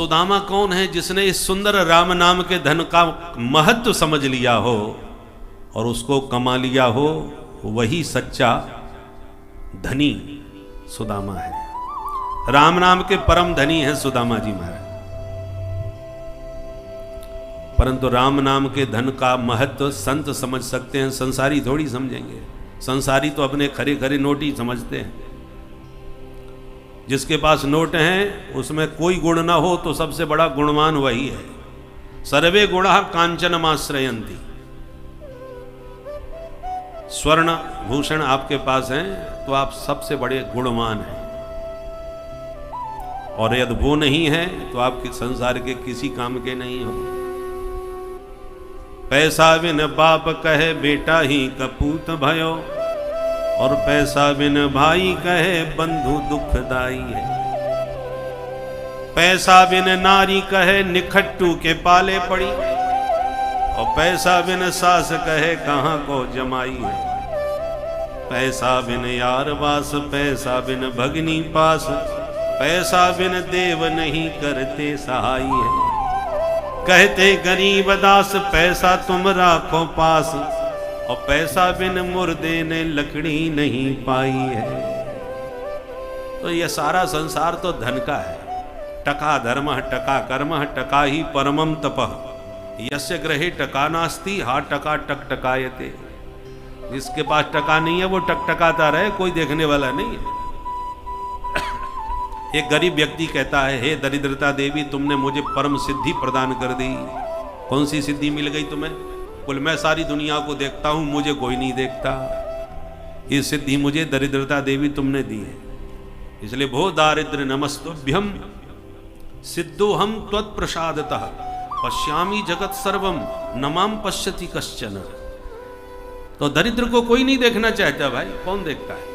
सुदामा कौन है? जिसने इस सुंदर राम नाम के धन का महत्व समझ लिया हो और उसको कमा लिया हो, वही सच्चा धनी सुदामा है। राम नाम के परम धनी है सुदामा जी महाराज। परंतु राम नाम के धन का महत्व संत समझ सकते हैं, संसारी थोड़ी समझेंगे। संसारी तो अपने खरे खरे नोट ही समझते हैं। जिसके पास नोट हैं उसमें कोई गुण ना हो तो सबसे बड़ा गुणवान वही है। सर्वे गुणा कांचनमाश्रयन्ति। स्वर्ण भूषण आपके पास हैं तो आप सबसे बड़े गुणवान हैं, और यदि वो नहीं है तो आप संसार के किसी काम के नहीं हो। पैसा बिन बाप कहे बेटा ही कपूत भयो, और पैसा बिन भाई कहे बंधु दुखदाई है। पैसा बिन नारी कहे निखट्टू के पाले पड़ी, और पैसा बिन सास कहे कहां को जमाई है। पैसा बिन यार बास, पैसा बिन भगनी पास, पैसा बिन देव नहीं करते सहाय है। कहते गरीब दास पैसा तुम राखो पास, और पैसा बिन मुर्दे ने लकड़ी नहीं पाई है। तो यह सारा संसार तो धन का है। टका धर्म टका कर्म टका ही परमम तपः, यस्य ग्रहे टका नास्ति हा टका टक टकायते। जिसके पास टका नहीं है वो टकटकाता रहे, कोई देखने वाला नहीं है। एक गरीब व्यक्ति कहता है, हे दरिद्रता देवी तुमने मुझे परम सिद्धि प्रदान कर दी। कौन सी सिद्धि मिल गई तुम्हें? बोल मैं सारी दुनिया को देखता हूं, मुझे कोई नहीं देखता। ये सिद्धि मुझे दरिद्रता देवी तुमने दी है। इसलिए भो दारिद्र नमस्तुभ्यम सिद्धोहम त्वत्प्रसादतः पश्यामि जगत सर्वम नमाम पश्यति कश्चन। तो दरिद्र को कोई नहीं देखना चाहता भाई, कौन देखता है?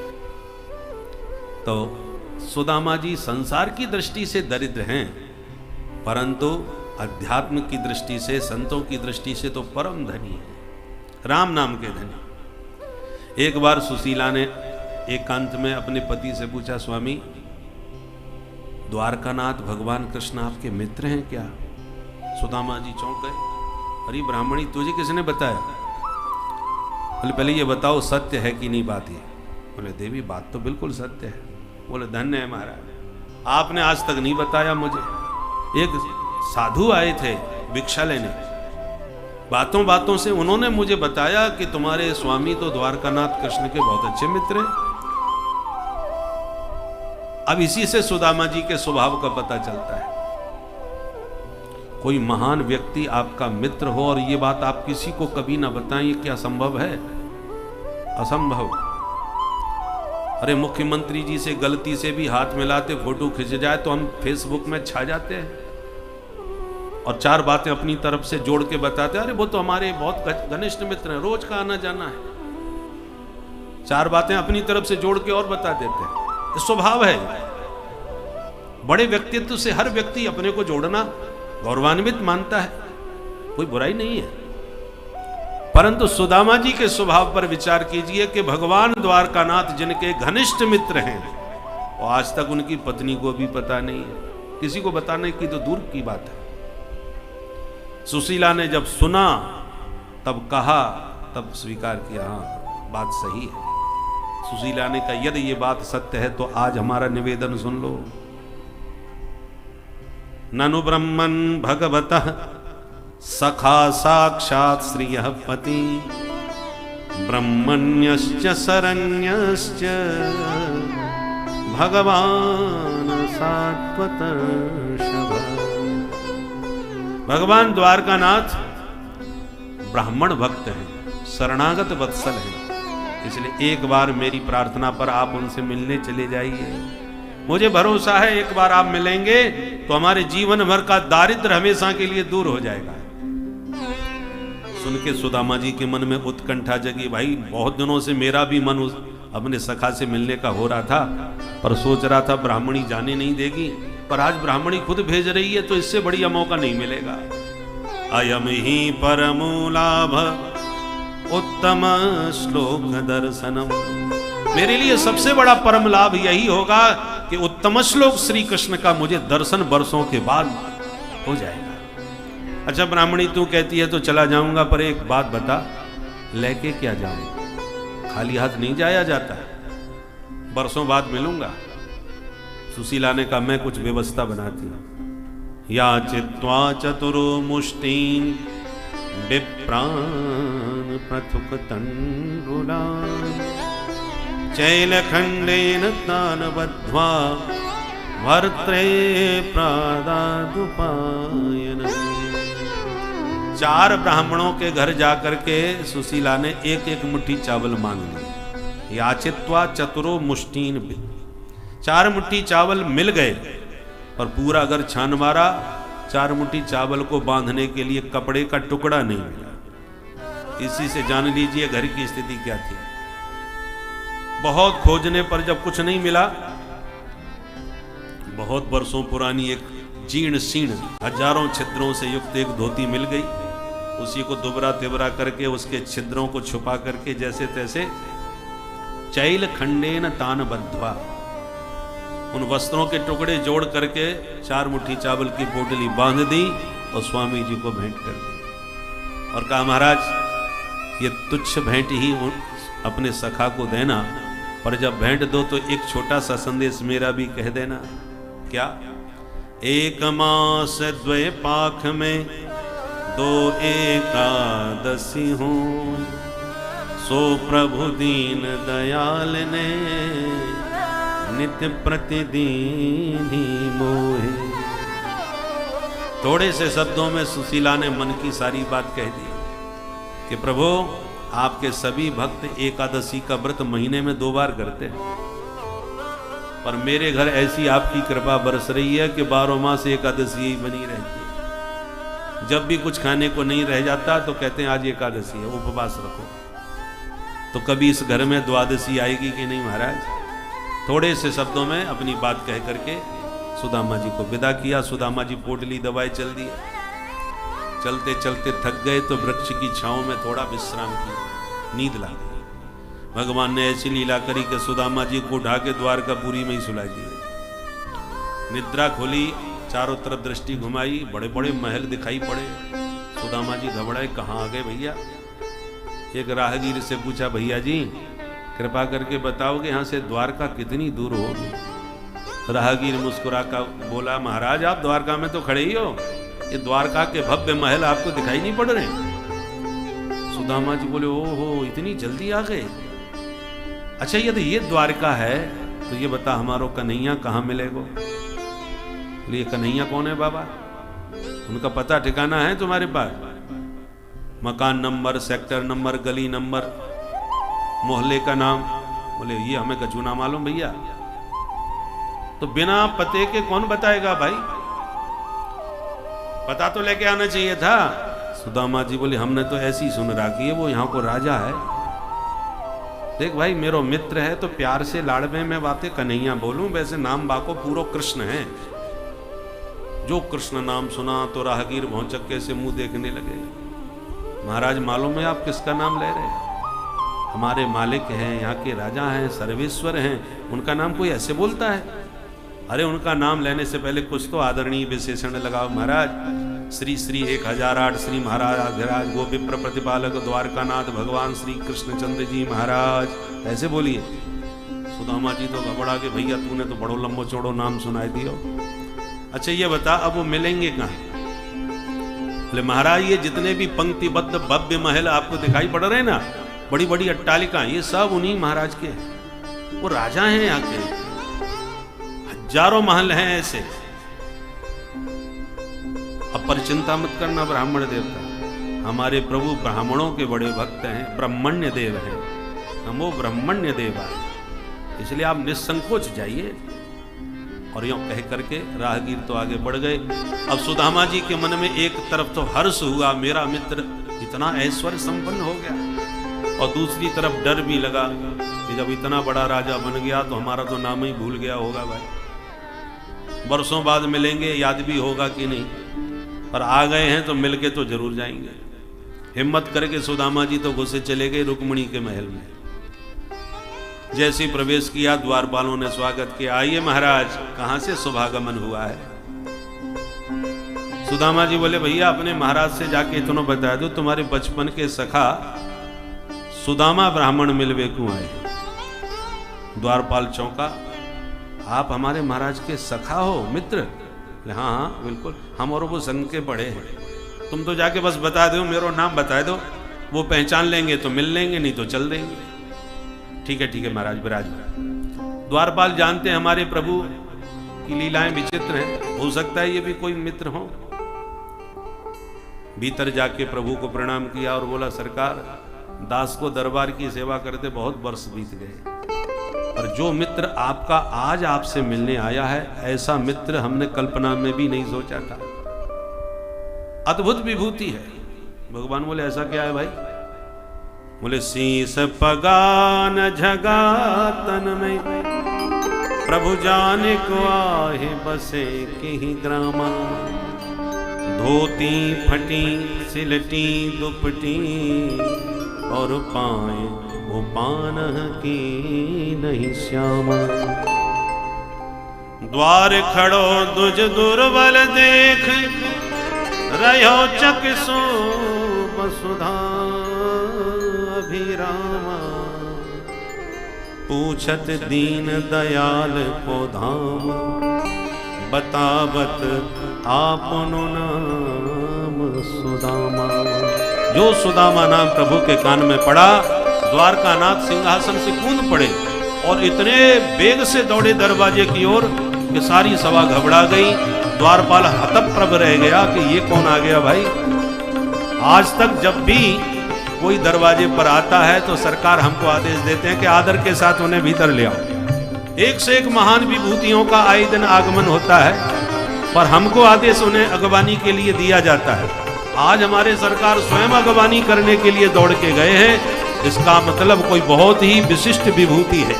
तो सुदामा जी संसार की दृष्टि से दरिद्र हैं, परंतु अध्यात्म की दृष्टि से, संतों की दृष्टि से तो परम धनी है, राम नाम के धनी। एक बार सुशीला ने एकांत में अपने पति से पूछा, स्वामी द्वारकानाथ भगवान कृष्ण आपके मित्र हैं क्या? सुदामा जी चौंक गए। अरे ब्राह्मणी तुझे किसने बताया? बोले पहले ये बताओ सत्य है कि नहीं बात ये? बोले देवी बात तो बिल्कुल सत्य है। बोले धन्य है महाराज, आपने आज तक नहीं बताया मुझे। एक साधु आए थे भिक्षा लेने, बातों बातों से उन्होंने मुझे बताया कि तुम्हारे स्वामी तो द्वारकानाथ कृष्ण के बहुत अच्छे मित्र हैं। अब इसी से सुदामा जी के स्वभाव का पता चलता है। कोई महान व्यक्ति आपका मित्र हो और ये बात आप किसी को कभी ना बताएं, ये क्या संभव है? असंभव। अरे मुख्यमंत्री जी से गलती से भी हाथ मिलाते फोटो खिंच जाए तो हम फेसबुक में छा जाते हैं, और चार बातें अपनी तरफ से जोड़ के बताते हैं, अरे वो तो हमारे बहुत घनिष्ठ मित्र हैं, रोज का आना जाना है। चार बातें अपनी तरफ से जोड़ के और बता देते हैं। स्वभाव है। बड़े व्यक्तित्व से हर व्यक्ति अपने को जोड़ना गौरवान्वित मानता है, कोई बुराई नहीं है। परंतु सुदामा जी के स्वभाव पर विचार कीजिए कि भगवान द्वारकानाथ जिनके घनिष्ठ मित्र हैं, और आज तक उनकी पत्नी को भी पता नहीं है। किसी को बताने की तो दूर की बात है। सुशीला ने जब सुना तब कहा, तब स्वीकार किया, हाँ बात सही है। सुशीला ने कहा यदि ये बात सत्य है तो आज हमारा निवेदन सुन लो। ननु ब्रह्मन् भगवतः सखा साक्षात् श्रियः पति, ब्रह्मण्यश्च शरण्यश्च भगवान सात्वतर्षभ। भगवान द्वारकानाथ ब्राह्मण भक्त हैं, शरणागत वत्सल हैं। इसलिए एक बार मेरी प्रार्थना पर आप उनसे मिलने चले जाइए। मुझे भरोसा है एक बार आप मिलेंगे तो हमारे जीवन भर का दारिद्र्य हमेशा के लिए दूर हो जाएगा। सुन के सुदामा जी के मन में उत्कंठा जगी। भाई बहुत दिनों से मेरा भी मन अपने सखा से मिलने का हो रहा था, पर सोच रहा था ब्राह्मणी जाने नहीं देगी, पर आज ब्राह्मणी खुद भेज रही है तो इससे बढ़िया मौका नहीं मिलेगा। अयम ही परमो लाभ उत्तम श्लोक दर्शनम। मेरे लिए सबसे बड़ा परम लाभ यही होगा कि उत्तम श्लोक श्री कृष्ण का मुझे दर्शन वर्षों के बाद हो जाएगा। अच्छा ब्राह्मणी तू कहती है तो चला जाऊंगा, पर एक बात बता, लेके क्या जाऊंगा? खाली हाथ नहीं जाया जाता, बरसों बाद मिलूंगा। सुशीला ने कहा मैं कुछ व्यवस्था बनाती हूं। याचित्वा चतुरो मुष्टीन विप्रान पृथुक तंडुलान चैलखंडेन तान बद्ध्वा भर्त्रे प्रादादुपायन। 4 ब्राह्मणों के घर जाकर के सुशीला ने एक एक मुट्ठी चावल मांग ली। याचित्वा चतुरो मुष्टीन, 4 मुट्ठी चावल मिल गए, पर पूरा घर छान मारा, 4 मुट्ठी चावल को बांधने के लिए कपड़े का टुकड़ा नहीं मिला। इसी से जान लीजिए घर की स्थिति क्या थी। बहुत खोजने पर जब कुछ नहीं मिला, बहुत वर्षों पुरानी एक जीर्ण शीर्ण हजारों छिद्रों से युक्त एक धोती मिल गई। उसी को दुबरा तिबरा करके उसके छिद्रों को छुपा करके जैसे तैसे चैल खंडेन तान बद्ध्वा, उन वस्त्रों के टुकड़े जोड़ करके 4 मुट्ठी चावल की पोटली बांध दी और स्वामी जी को भेंट कर दी और कहा महाराज ये तुच्छ भेंट ही अपने सखा को देना, पर जब भेंट दो तो एक छोटा सा संदेश मेरा भी कह देना। क्या? 1 मास 2 पाख में 2 एकादशी हो, सो प्रभु दीन दयाल ने नित्य प्रतिदिन ही मोहे। थोड़े से शब्दों में सुशीला ने मन की सारी बात कह दी कि प्रभु आपके सभी भक्त एकादशी का व्रत महीने में 2 बार करते हैं, पर मेरे घर ऐसी आपकी कृपा बरस रही है कि 12 मास एकादशी ही बनी रहती है। जब भी कुछ खाने को नहीं रह जाता तो कहते हैं आज एकादशी है, उपवास रखो। तो कभी इस घर में द्वादशी आएगी कि नहीं महाराज? थोड़े से शब्दों में अपनी बात कह करके सुदामा जी को विदा किया। सुदामा जी पोटली दबाए चल दिए। चलते चलते थक गए तो वृक्ष की छांव में थोड़ा विश्राम किया, नींद ला गई। भगवान ने ऐसी लीला करी कि सुदामा जी को उठा के द्वारकापुरी में ही सुला दिए। निद्रा खोली, चारों तरफ दृष्टि घुमाई, बड़े बड़े महल दिखाई पड़े। सुदामा जी घबराए, कहाँ आ गए भैया? एक राहगीर से पूछा, भैया जी कृपा करके बताओगे यहाँ से द्वारका कितनी दूर होगी? राहगीर मुस्कुरा कर बोला, महाराज आप द्वारका में तो खड़े ही हो, ये द्वारका के भव्य महल आपको दिखाई नहीं पड़ रहे? सुदामा जी बोले, ओहो इतनी जल्दी आ गए। अच्छा यदि ये द्वारका है तो ये बता हमारो कन्हैया कहाँ मिलेगो? बोले कन्हैया कौन है बाबा? उनका पता ठिकाना है तुम्हारे पास? मकान नंबर, सेक्टर नंबर, गली नंबर, मोहल्ले का नाम? बोले ये हमें कछु ना मालूम भैया। तो बिना पते के कौन बताएगा भाई? पता तो लेके आना चाहिए था। सुदामा जी बोले हमने तो ऐसी सुन रखी है वो यहाँ को राजा है। देख भाई मेरो मित्र है तो प्यार से लाड़वे में बातें कन्हैया बोलूं, वैसे नाम बाको पूरो कृष्ण है। जो कृष्ण नाम सुना तो राहगीर भौचक्के से मुंह देखने लगे। महाराज मालूम है आप किसका नाम ले रहे हैं? हमारे मालिक हैं, यहाँ के राजा हैं, सर्वेश्वर हैं, उनका नाम कोई ऐसे बोलता है? अरे उनका नाम लेने से पहले कुछ तो आदरणीय विशेषण लगाओ महाराज। श्री श्री 1008 श्री महाराज अधिराज गोविप्र प्रतिपालक द्वारकानाथ भगवान श्री कृष्णचंद्र जी महाराज, ऐसे बोलिए। सुदामा जी तो घबरा के, भैया तूने तो बड़ो लंबो चौड़ो नाम सुनाई दियो। अच्छा ये बता अब वो मिलेंगे कहाँ? बोले महाराज ये जितने भी पंक्तिबद्ध भव्य महल आपको दिखाई पड़ रहे हैं ना, बड़ी बड़ी अट्टालिका, ये सब उन्हीं महाराज के हैं। वो राजा हैं यहाँ के, हजारों महल हैं ऐसे। अब पर चिंता मत करना ब्राह्मण देवता, हमारे प्रभु ब्राह्मणों के बड़े भक्त हैं, ब्रह्मण्य देव हैं, नमो ब्रह्मण्य देवा। इसलिए आप निसंकोच जाइए। और यूं कह करके राहगीर तो आगे बढ़ गए। अब सुदामा जी के मन में एक तरफ तो हर्ष हुआ, मेरा मित्र इतना ऐश्वर्य संपन्न हो गया, और दूसरी तरफ डर भी लगा कि जब इतना बड़ा राजा बन गया तो हमारा तो नाम ही भूल गया होगा भाई, वर्षों बाद मिलेंगे याद भी होगा कि नहीं। पर आ गए हैं तो मिलके तो जरूर जाएंगे। हिम्मत करके सुदामा जी तो घुसे चले गए रुक्मिणी के महल में। जैसे ही प्रवेश किया द्वारपालों ने स्वागत किया, आइए महाराज, कहां से शुभागमन हुआ है? सुदामा जी बोले भैया अपने महाराज से जाके इतना बता दो तुम्हारे बचपन के सखा सुदामा ब्राह्मण मिलवे क्यों आए। द्वारपाल चौंका, आप हमारे महाराज के सखा हो, मित्र? हाँ हाँ बिल्कुल, हम और वो संग के बड़े हैं, तुम तो जाके बस बता दो, मेरा नाम बता दो, वो पहचान लेंगे तो मिल लेंगे, नहीं तो चल देंगे। ठीक है महाराज विराज। द्वारपाल जानते हैं हमारे प्रभु की लीलाएं विचित्र हैं, हो सकता है ये भी कोई मित्र हो। भीतर जाके प्रभु को प्रणाम किया और बोला सरकार, दास को दरबार की सेवा करते बहुत वर्ष बीत गए, और जो मित्र आपका आज आपसे मिलने आया है, ऐसा मित्र हमने कल्पना में भी नहीं सोचा था। अद्भुत विभूति है। भगवान बोले ऐसा क्या है भाई? बोले शीस पगान झगा तन में, प्रभु जाने को आहे बसे के ग्रामा, धोती फटी सिलटी दुपटी, और पाए वो पान की नहीं श्यामा। द्वार खड़ो दुज दुर्बल देख, रहो चकिसो वसुधा अभिरामा, पूछत दीन दयाल को धाम, बतावत आपनो नाम सुदामा। जो सुदामा नाम प्रभु के कान में पड़ा, द्वारकानाथ सिंहासन से कूद पड़े और इतने वेग से दौड़े दरवाजे की ओर कि सारी सभा घबरा गई। द्वारपाल हतप्रभ रह गया कि ये कौन आ गया भाई। आज तक जब भी कोई दरवाजे पर आता है तो सरकार हमको आदेश देते हैं कि आदर के साथ उन्हें भीतर ले आओ। एक से एक महान विभूतियों का आए दिन आगमन होता है, पर हमको आदेश उन्हें अगवानी के लिए दिया जाता है। आज हमारे सरकार स्वयं अगवानी करने के लिए दौड़ के गए हैं। इसका मतलब कोई बहुत ही विशिष्ट विभूति है।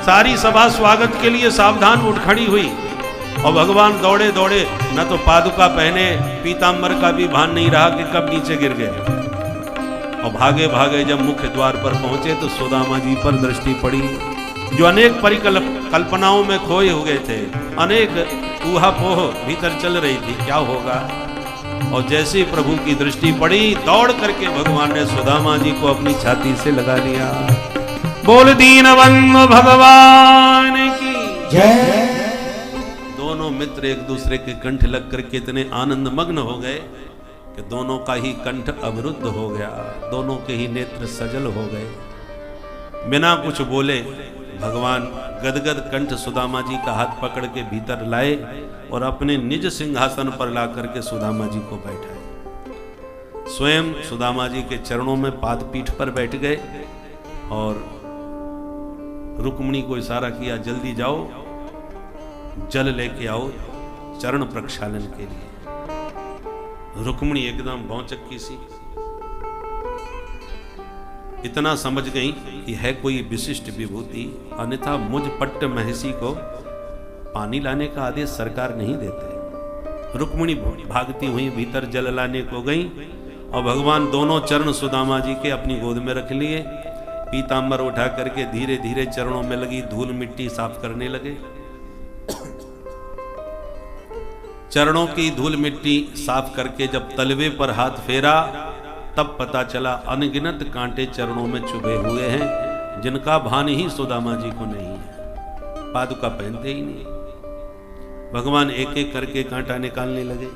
सारी सभा स्वागत के लिए सावधान उठ खड़ी हुई और भगवान दौड़े दौड़े, न तो पादुका पहने, पीतांबर का भी भान नहीं रहा कि कब नीचे गिर गए। और भागे भागे जब मुख्य द्वार पर पहुंचे तो सुदामा जी पर दृष्टि पड़ी, जो अनेक परिकल्पनाओं में खोए हुए थे, अनेक ऊहापोह भीतर चल रही थी क्या होगा। और जैसे ही प्रभु की दृष्टि पड़ी, दौड़ करके भगवान ने सुदामा जी को अपनी छाती से लगा लिया। बोल दीनबंधु भगवान की जय। दोनों मित्र एक दूसरे के कंठ लग कर कितने आनंद मग्न हो गए कि दोनों का ही कंठ अवरुद्ध हो गया, दोनों के ही नेत्र सजल हो गए। बिना कुछ बोले भगवान गदगद कंठ सुदामा जी का हाथ पकड़ के भीतर लाए और अपने निज सिंहासन पर ला करके सुदामा जी को बैठाए। स्वयं सुदामा जी के चरणों में पाद पीठ पर बैठ गए और रुक्मिणी को इशारा किया, जल्दी जाओ जल लेके आओ चरण प्रक्षालन के लिए। रुक्मिणी एकदम भौचक्की सी, इतना समझ गई कि है कोई विशिष्ट विभूति, अन्यथा मुझ पट्ट महसी को पानी लाने का आदेश सरकार नहीं देते। रुक्मिणी भागती हुई भीतर जल लाने को गई और भगवान दोनों चरण सुदामा जी के अपनी गोद में रख लिए। पीतांबर उठा करके धीरे धीरे चरणों में लगी धूल मिट्टी साफ करने लगे। चरणों की धूल मिट्टी साफ करके जब तलवे पर हाथ फेरा, तब पता चला अनगिनत कांटे चरणों में चुभे हुए हैं, जिनका भान ही सुदामा जी को नहीं है। पादुका पहनते ही नहीं। भगवान एक एक करके कांटा निकालने लगे।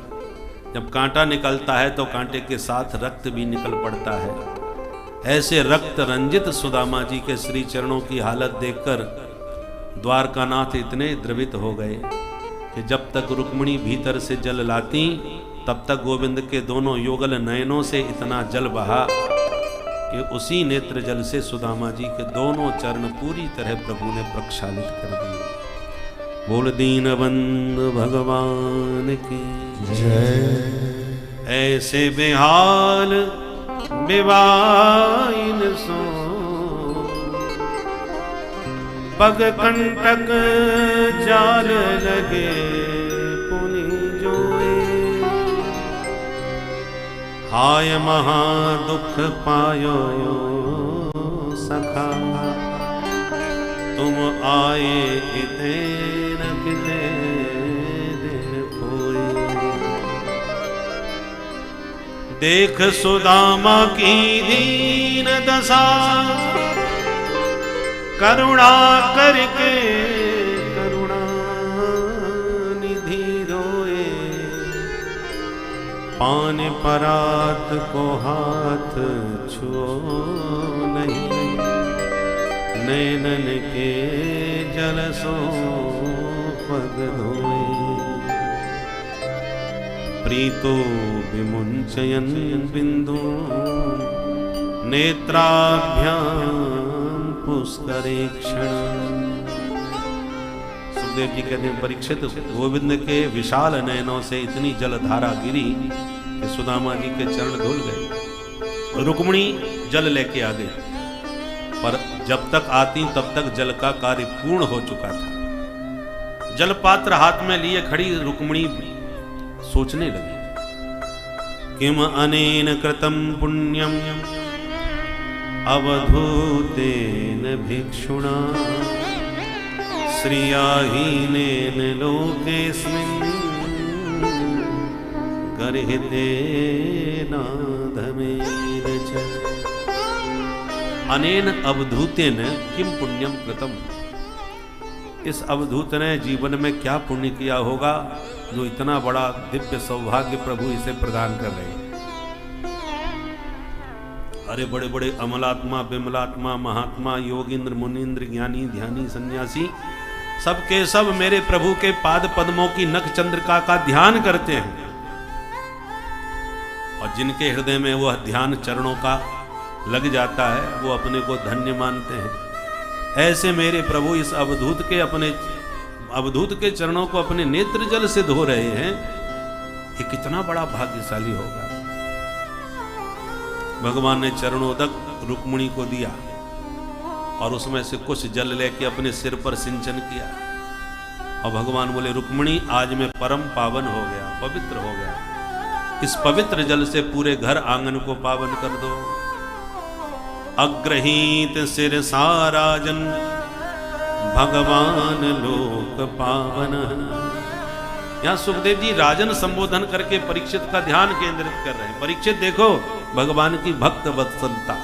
जब कांटा निकलता है तो कांटे के साथ रक्त भी निकल पड़ता है। ऐसे रक्त रंजित सुदामा जी के श्री चरणों की हालत देखकर द्वारकानाथ इतने द्रवित हो गए कि जब तक रुक्मिणी भीतर से जल लाती, तब तक गोविंद के दोनों योगल नयनों से इतना जल बहा कि उसी नेत्र जल से सुदामा जी के दोनों चरण पूरी तरह प्रभु ने प्रक्षालित कर दिए। बोल दीनबंधु भगवान की जय। ऐसे बेहाल बेवाइन सो, पग कंटक जाल लगे पुनि जोए, हाय महा दुख पायो सखा, तुम आए किते न किते दिन कोई। देख सुदामा की दीन दशा, करुणा करके करुणा निधि रोए, पान परात को हाथ छुओ नहीं, नैनन के जल सो पग धोए, प्रीतो विमुंचयन बिंदु नेत्राभ्याम पुष्करेक्षण। सुखदेव जी कहते हैं परीक्षित, गोविंद के विशाल नयनों से इतनी जलधारा गिरी कि सुदामा जी के चरण धुल गए। रुक्मिणी जल लेके आ गई, पर जब तक आती तब तक जल का कार्य पूर्ण हो चुका था। जल पात्र हाथ में लिए खड़ी रुक्मिणी सोचने लगी, किम अनेन कृतं पुण्यम अवधूतेन भिक्षुणा, श्रियाहीनेन लोकेस्मिन् गर्हितेनाधमेन च। अनेन अवधूतेन किम पुण्यम कृतम, इस अवधूत ने जीवन में क्या पुण्य किया होगा जो इतना बड़ा दिव्य सौभाग्य प्रभु इसे प्रदान कर रहे हैं। अरे बड़े बड़े अमलात्मा, बिमलात्मा, महात्मा, योगिंद्र, मुनीन्द्र, ज्ञानी, ध्यानी, सन्यासी सबके सब मेरे प्रभु के पाद पद्मों की नख चंद्रिका का ध्यान करते हैं, और जिनके हृदय में वह ध्यान चरणों का लग जाता है वो अपने को धन्य मानते हैं। ऐसे मेरे प्रभु इस अवधूत के चरणों को अपने नेत्र जल से धो रहे हैं, ये कितना बड़ा भाग्यशाली होगा। भगवान ने चरणोदक रुक्मिणी को दिया और उसमें से कुछ जल लेके अपने सिर पर सिंचन किया, और भगवान बोले रुक्मिणी आज मैं परम पावन हो गया, पवित्र हो गया, इस पवित्र जल से पूरे घर आंगन को पावन कर दो। अग्रहीत सिर साराजन भगवान लोक पावन। यहां सुखदेव जी राजन संबोधन करके परीक्षित का ध्यान केंद्रित कर रहे हैं। परीक्षित देखो भगवान की भक्त वत्सलता,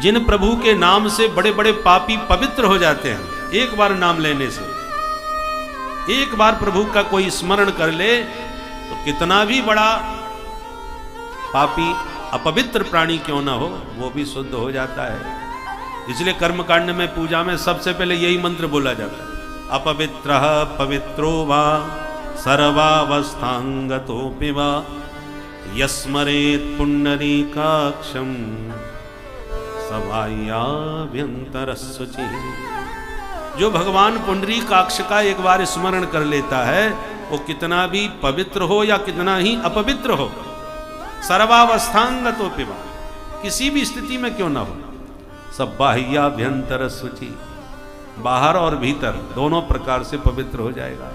जिन प्रभु के नाम से बड़े बड़े पापी पवित्र हो जाते हैं, एक बार नाम लेने से, एक बार प्रभु का कोई स्मरण कर ले तो कितना भी बड़ा पापी अपवित्र प्राणी क्यों ना हो वो भी शुद्ध हो जाता है। इसलिए कर्मकांड में पूजा में सबसे पहले यही मंत्र बोला जाता है, अपवित्रः पवित्रो वा सर्वावस्थांगतोऽपि वा यस्मरेत् पुण्डरीकाक्षं सबाह्याभ्यन्तरशुचिः। जो भगवान पुंडरीकाक्ष का एक बार स्मरण कर लेता है वो कितना भी पवित्र हो या कितना ही अपवित्र हो, सर्वावस्थांगतोऽपि वा, किसी भी स्थिति में क्यों ना हो, सब बाह्याभ्यंतर शुचि, बाहर और भीतर दोनों प्रकार से पवित्र हो जाएगा।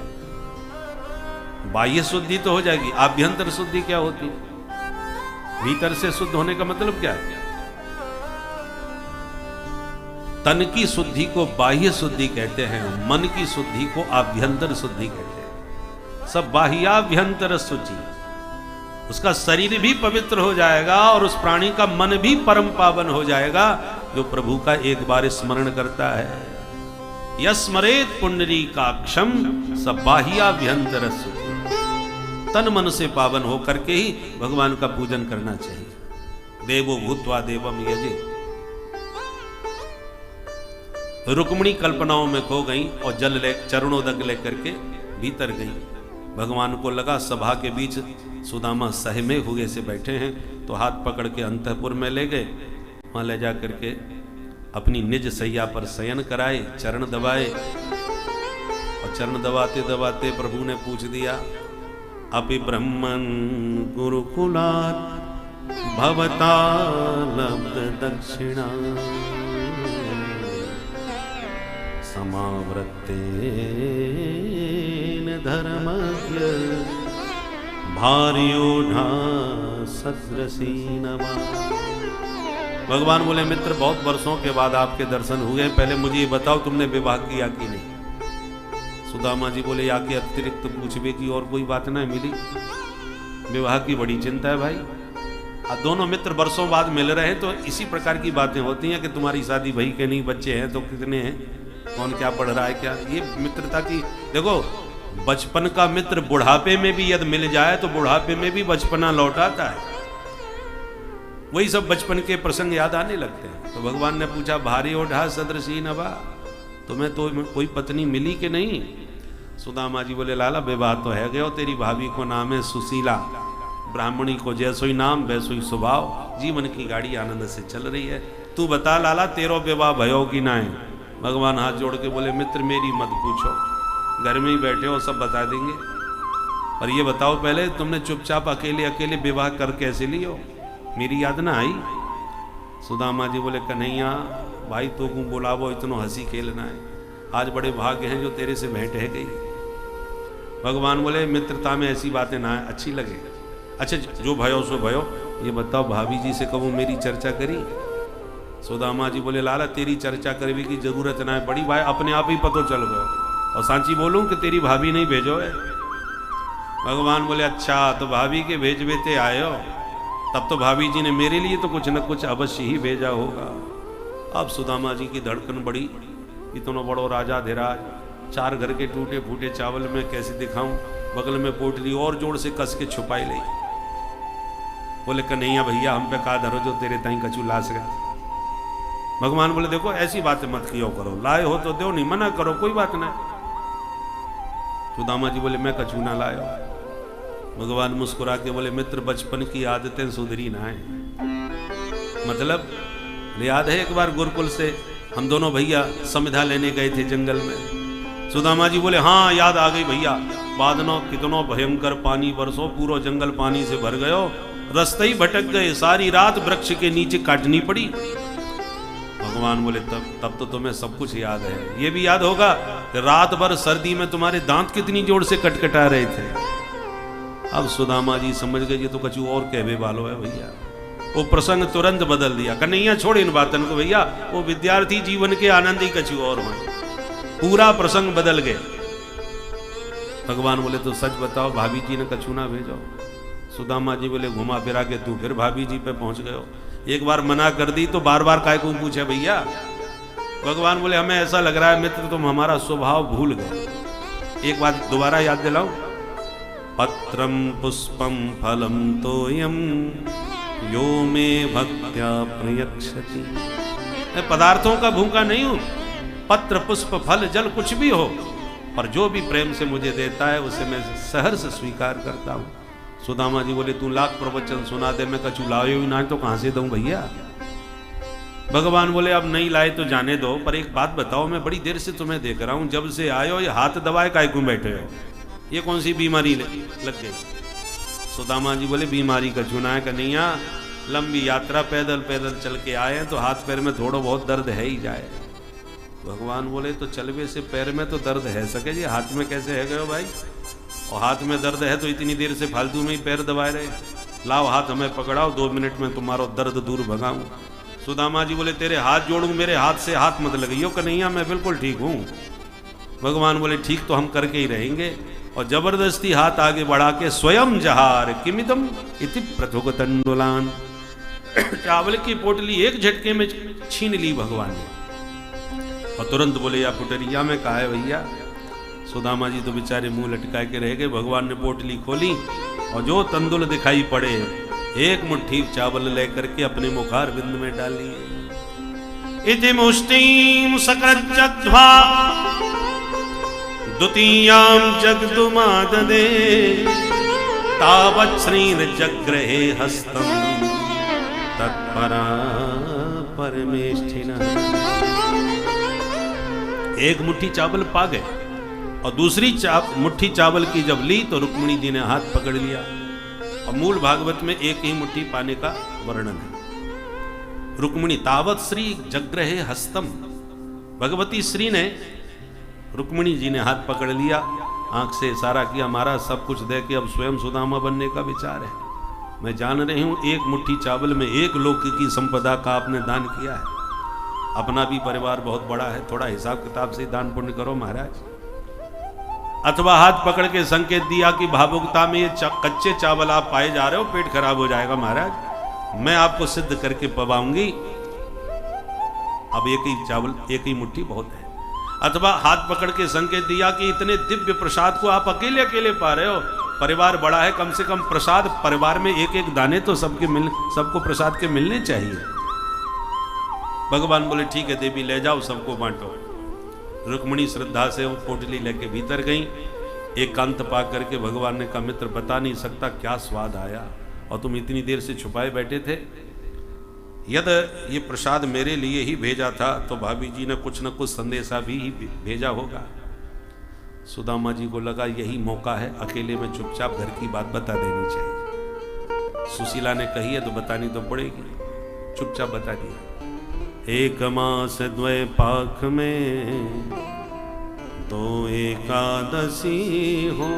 बाह्य शुद्धि तो हो जाएगी, आभ्यंतर शुद्धि क्या होती है? भीतर से शुद्ध होने का मतलब क्या है? तन की शुद्धि को बाह्य शुद्धि कहते हैं, मन की शुद्धि को आभ्यंतर शुद्धि कहते हैं। सब बाह्याभ्यंतर शुचि, उसका शरीर भी पवित्र हो जाएगा और उस प्राणी का मन भी परम पावन हो जाएगा जो प्रभु का एक बार स्मरण करता है। यस्मरेत पुंडरीकाक्षम सबाह्याभ्यंतर शुचि, तन मन से पावन होकर के ही भगवान का पूजन करना चाहिए। देवो भूत्वा देवम यजे। रुक्मिणी कल्पनाओं में खो गई और जल ले चरणोदक लेकर के भीतर गई। भगवान को लगा सभा के बीच सुदामा सहमे हुए से बैठे हैं, तो हाथ पकड़ के अंतःपुर में ले गए। वहाँ ले जा करके अपनी निज सैया पर शयन कराए, चरण दबाए, और चरण दबाते दबाते प्रभु ने पूछ दिया, अपि ब्रह्मन् गुरुकुलात् भवता लब्ध दक्षिणा समावृत्तेन धर्मज्ञ भार्योढ़ा सद्रसीनवा। भगवान बोले मित्र बहुत वर्षों के बाद आपके दर्शन हुए, पहले मुझे ये बताओ तुमने विवाह किया कि नहीं? सुदामा जी बोले या के अतिरिक्त पूछने की और कोई बात ना मिली। विवाह की बड़ी चिंता है भाई। अब दोनों मित्र वर्षों बाद मिल रहे हैं तो इसी प्रकार की बातें होती हैं कि तुम्हारी शादी भाई के नहीं, बच्चे हैं तो कितने हैं, कौन क्या पढ़ रहा है, क्या। ये मित्रता की देखो, बचपन का मित्र बुढ़ापे में भी यदि मिल जाए तो बुढ़ापे में भी बचपना लौट आता है। वही सब बचपन के प्रसंग याद आने लगते हैं। तो भगवान ने पूछा, भारी ओढ़ा सदृशी नभा, तुम्हें तो कोई पत्नी मिली कि नहीं। सुदामा जी बोले, लाला विवाह तो है गयो, तेरी भाभी को नाम है सुशीला, ब्राह्मणी को जैसो ही नाम वैसो ही स्वभाव, जीवन की गाड़ी आनंद से चल रही है। तू बता लाला, तेरो विवाह भयो कि ना है। भगवान हाथ जोड़ के बोले, मित्र मेरी मत पूछो, घर में ही बैठे हो, सब बता देंगे। और ये बताओ पहले, तुमने चुपचाप अकेले अकेले विवाह कर कैसे लियो, मेरी याद ना आई। सुदामा जी बोले, कन्हैया भाई तो को बुलावो, इतनो हंसी खेलना है, आज बड़े भाग्य हैं जो तेरे से भेंट है गई। भगवान बोले, मित्रता में ऐसी बातें ना अच्छी लगे। अच्छा जो भयो सो भयो, ये बताओ भाभी जी से कबू मेरी चर्चा करी। सुदामा जी बोले, लाला तेरी चर्चा करने की जरूरत ना है, बड़ी भाई अपने आप ही पतो चल गयो, और सांची बोलूं कि तेरी भाभी नहीं भेजो है। भगवान बोले, अच्छा तो भाभी के भेजवेते आए हो, तब तो भाभी जी ने मेरे लिए तो कुछ न कुछ अवश्य ही भेजा होगा। अब सुदामा जी की धड़कन बढ़ी, इतना बड़ो राजा धीराज, 4 घर के टूटे फूटे चावल में कैसे दिखाऊं, बगल में पोटली और जोर से कस के छुपाई ली। बोले, कन्हैया भैया हम पे का धरो जो तेरे ताई कचू ला सका। भगवान बोले, देखो ऐसी बातें मत कियो करो, लाए हो तो दो, नहीं मना करो, कोई बात नहीं। सुदामा जी बोले, मैं कचू ना लायो। भगवान मुस्कुरा के बोले, मित्र बचपन की आदतें सुधरी ना है। मतलब याद है एक बार गुरुकुल से हम दोनों भैया संविधा लेने गए थे जंगल में। सुदामा जी बोले, हाँ याद आ गई भैया, बादनो कितनो भयंकर पानी बरसो, पूरा जंगल पानी से भर गयो, रास्ते ही भटक गए, सारी रात वृक्ष के नीचे काटनी पड़ी। भगवान बोले, तब तो तुम्हें सब कुछ याद है। ये भी याद होगा कि रात भर सर्दी में तुम्हारे दांत कितनी जोर से कटकटा रहे थे। अब सुदामा जी समझ गए ये तो कछु और कहवे वालो है भैया। वो प्रसंग तुरंत बदल दिया, कन्हैया छोड़ इन बातन को भैया, वो विद्यार्थी जीवन के आनंद ही कछु और हुए। पूरा प्रसंग बदल गए। भगवान बोले, तो सच बताओ भाभी जी ने कछु ना भेजो। सुदामा जी बोले, घुमा फिरा के तू फिर भाभी जी पे पहुंच गए। एक बार मना कर दी तो बार बार काय को पूछे भैया। भगवान बोले, हमें ऐसा लग रहा है मित्र तुम हमारा स्वभाव भूल गए। एक बात दोबारा याद दिलाऊं, पत्रम पुष्पम फलम तोयम यो में भक्त्या प्रयक्षति। मैं पदार्थों का भूखा नहीं हूं, पत्र पुष्प फल जल कुछ भी हो, पर जो भी प्रेम से मुझे देता है उसे मैं सहर्ष स्वीकार करता हूं। सुदामा जी बोले, तू लाख प्रवचन सुना दे, मैं कछु लायो ही ना तो कहां से दूं भैया। भगवान बोले, अब नहीं लाए तो जाने दो, पर एक बात बताओ, मैं बड़ी देर से तुम्हें देख रहा हूं, जब से आए हो ये हाथ दबाए काय क्यों बैठे हो, ये कौन सी बीमारी लग गई। सुदामा जी बोले, बीमारी का चुना है कन्हैया, लंबी यात्रा पैदल पैदल चल के आए हैं तो हाथ पैर में थोड़ा बहुत दर्द है ही जाए। भगवान बोले, तो चलवे से पैर में तो दर्द है सके जी, हाथ में कैसे है गए भाई। और हाथ में दर्द है तो इतनी देर से फालतू में ही पैर दबाए रहे, लाओ हाथ हमें पकड़ाओ, 2 मिनट में तुम्हारा दर्द दूर भगाऊं। सुदामा जी बोले, तेरे हाथ जोड़ूं, मेरे हाथ से हाथ मत लगाइयो कन्हैया, मैं बिल्कुल ठीक हूं। भगवान बोले, ठीक तो हम करके ही रहेंगे। और जबरदस्ती हाथ आगे बढ़ा के स्वयं जहार किमिदम इति प्रथुक तंडुलान, चावल की पोटली एक झटके में छीन ली भगवान ने। और तुरंत बोले, या पुटरिया में कहा है भैया। सुदामा जी तो बेचारे मुंह लटकाए के रह गए। भगवान ने पोटली खोली और जो तंदुल दिखाई पड़े, एक मुट्ठी चावल लेकर के अपने मुखार बिंद में डाली। इति मुष्टिम सकज्जध्वा द्वितीयां जगदुमाददे तावत् श्रीन जग्रहे हस्तम तत्परा परमेष्ठिनः। एक मुट्ठी चावल पा गए और दूसरी मुट्ठी चावल की जब ली तो रुक्मिणी जी ने हाथ पकड़ लिया। और मूल भागवत में एक ही मुट्ठी पाने का वर्णन है। रुक्मिणी तावत् श्री जग्रहे हस्तम, भगवती श्री ने रुक्मिणी जी ने हाथ पकड़ लिया, आंख से इशारा किया, हमारा सब कुछ दे के अब स्वयं सुदामा बनने का विचार है। मैं जान रही हूं एक मुट्ठी चावल में एक लोक की संपदा का आपने दान किया है, अपना भी परिवार बहुत बड़ा है, थोड़ा हिसाब किताब से दान पुण्य करो महाराज। अथवा हाथ पकड़ के संकेत दिया कि भावुकता में ये कच्चे चावल आप पाए जा रहे हो, पेट खराब हो जाएगा महाराज, मैं आपको सिद्ध करके पवाऊंगी। अब एक ही चावल, एक ही मुट्ठी बहुत है। अथवा हाथ पकड़ के संकेत दिया कि इतने दिव्य प्रसाद को आप अकेले अकेले पा रहे हो, परिवार बड़ा है, कम से कम प्रसाद परिवार में एक एक दाने तो सबको प्रसाद के मिलने चाहिए। भगवान बोले ठीक है देवी, ले जाओ, सबको बांटो। रुक्मिणी श्रद्धा से वो पोटली लेके भीतर गई। एकांत पा करके भगवान ने कहा मित्र, बता नहीं सकता क्या स्वाद आया, और तुम इतनी देर से छुपाए बैठे थे। यदि ये प्रसाद मेरे लिए ही भेजा था तो भाभी जी ने कुछ न कुछ संदेशा भी ही भेजा होगा। सुदामा जी को लगा यही मौका है, अकेले में चुपचाप घर की बात बता देनी चाहिए। सुशीला ने कही है तो बतानी तो पड़ेगी, चुपचाप बता दिया। एक मास द्वय पाख में तो एकादशी हो,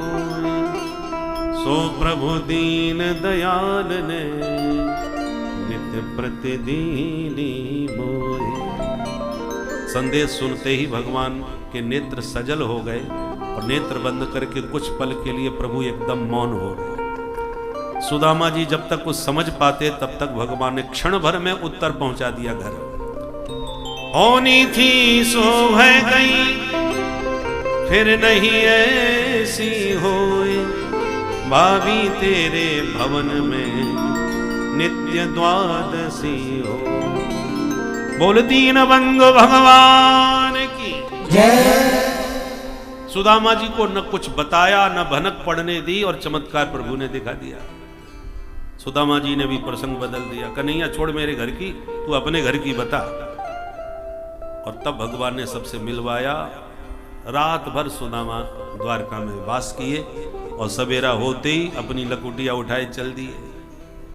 सो प्रभु दीन दयाल ने नित्य प्रतिदीनी मोहे। संदेश सुनते ही भगवान के नेत्र सजल हो गए और नेत्र बंद करके कुछ पल के लिए प्रभु एकदम मौन हो गए। सुदामा जी जब तक कुछ समझ पाते तब तक भगवान ने क्षण भर में उत्तर पहुंचा दिया घर। होनी थी सो है गई, फिर नहीं ऐसी होए, भाभी तेरे भवन में नित्य द्वादशी हो। बोल दीन बंधु भगवान की जय। सुदामा जी को न कुछ बताया, न भनक पड़ने दी, और चमत्कार प्रभु ने दिखा दिया। सुदामा जी ने भी प्रसंग बदल दिया, कन्हैया छोड़ मेरे घर की, तू अपने घर की बता। और तब भगवान ने सबसे मिलवाया। रात भर सुदामा द्वारका में वास किए और सवेरा होते ही अपनी लकुटिया उठाए चल दिए।